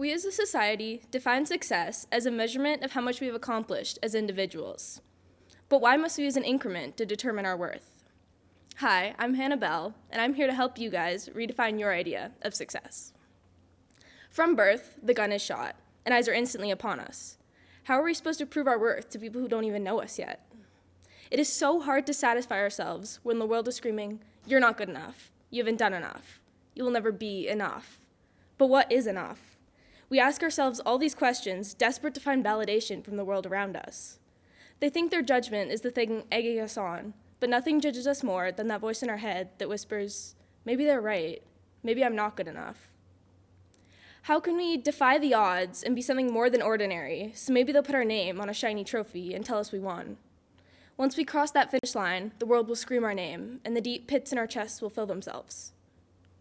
We as a society define success as a measurement of how much we have accomplished as individuals. But why must we use an increment to determine our worth? Hi, I'm Hannah Bell, and I'm here to help you guys redefine your idea of success. From birth, the gun is shot, and eyes are instantly upon us. How are we supposed to prove our worth to people who don't even know us yet? It is so hard to satisfy ourselves when the world is screaming, "You're not good enough. You haven't done enough. You will never be enough." But what is enough? We ask ourselves all these questions, desperate to find validation from the world around us. They think their judgment is the thing egging us on, but nothing judges us more than that voice in our head that whispers, maybe they're right, maybe I'm not good enough. How can we defy the odds and be something more than ordinary, so maybe they'll put our name on a shiny trophy and tell us we won? Once we cross that finish line, the world will scream our name, and the deep pits in our chests will fill themselves.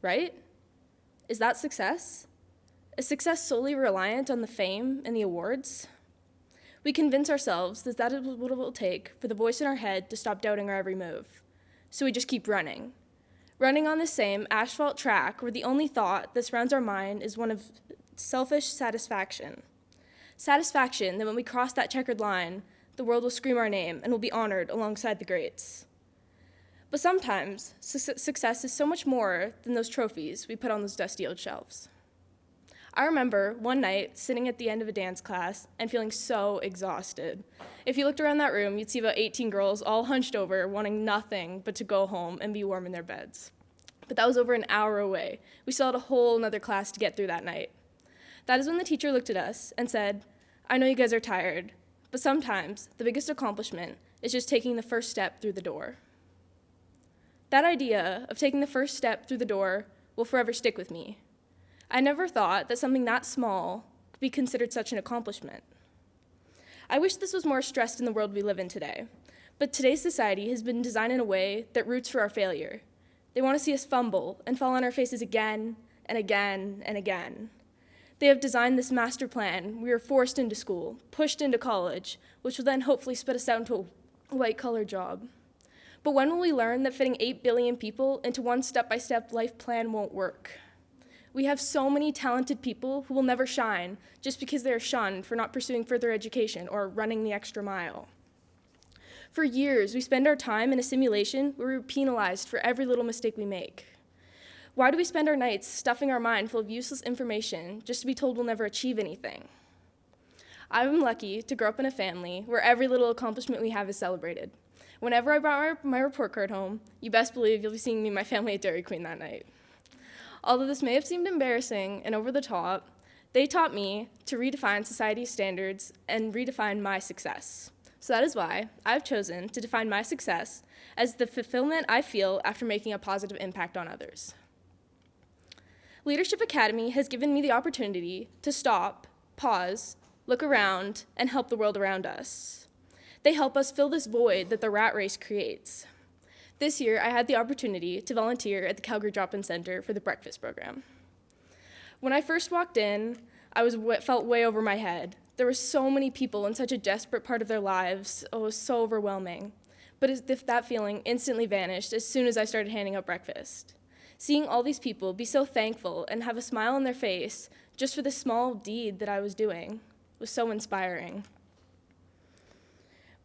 Right? Is that success? Is success solely reliant on the fame and the awards? We convince ourselves that that is what it will take for the voice in our head to stop doubting our every move. So we just keep running. Running on the same asphalt track where the only thought that surrounds our mind is one of selfish satisfaction. Satisfaction that when we cross that checkered line, the world will scream our name and will be honored alongside the greats. But sometimes, success is so much more than those trophies we put on those dusty old shelves. I remember one night sitting at the end of a dance class and feeling so exhausted. If you looked around that room, you'd see about 18 girls all hunched over, wanting nothing but to go home and be warm in their beds. But that was over an hour away. We still had a whole another class to get through that night. That is when the teacher looked at us and said, "I know you guys are tired, but sometimes the biggest accomplishment is just taking the first step through the door." That idea of taking the first step through the door will forever stick with me. I never thought that something that small could be considered such an accomplishment. I wish this was more stressed in the world we live in today, but today's society has been designed in a way that roots for our failure. They want to see us fumble and fall on our faces again and again and again. They have designed this master plan. We are forced into school, pushed into college, which will then hopefully spit us out into a white-collar job. But when will we learn that fitting 8 billion people into one step-by-step life plan won't work? We have so many talented people who will never shine just because they are shunned for not pursuing further education or running the extra mile. For years, we spend our time in a simulation where we're penalized for every little mistake we make. Why do we spend our nights stuffing our mind full of useless information just to be told we'll never achieve anything? I'm lucky to grow up in a family where every little accomplishment we have is celebrated. Whenever I brought my report card home, you best believe you'll be seeing me and my family at Dairy Queen that night. Although this may have seemed embarrassing and over the top, they taught me to redefine society's standards and redefine my success. So that is why I've chosen to define my success as the fulfillment I feel after making a positive impact on others. Leadership Academy has given me the opportunity to stop, pause, look around, and help the world around us. They help us fill this void that the rat race creates. This year, I had the opportunity to volunteer at the Calgary Drop-In Center for the breakfast program. When I first walked in, I felt way over my head. There were so many people in such a desperate part of their lives. Oh, it was so overwhelming. But as if that feeling instantly vanished as soon as I started handing out breakfast. Seeing all these people be so thankful and have a smile on their face just for the small deed that I was doing was so inspiring.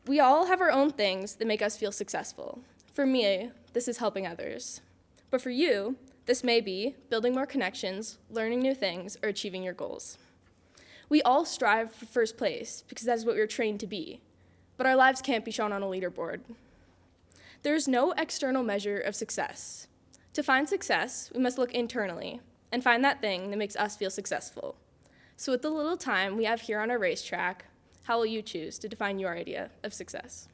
We all have our own things that make us feel successful. For me, this is helping others. But for you, this may be building more connections, learning new things, or achieving your goals. We all strive for first place because that is what we were trained to be. But our lives can't be shown on a leaderboard. There is no external measure of success. To find success, we must look internally and find that thing that makes us feel successful. So with the little time we have here on our racetrack, how will you choose to define your idea of success?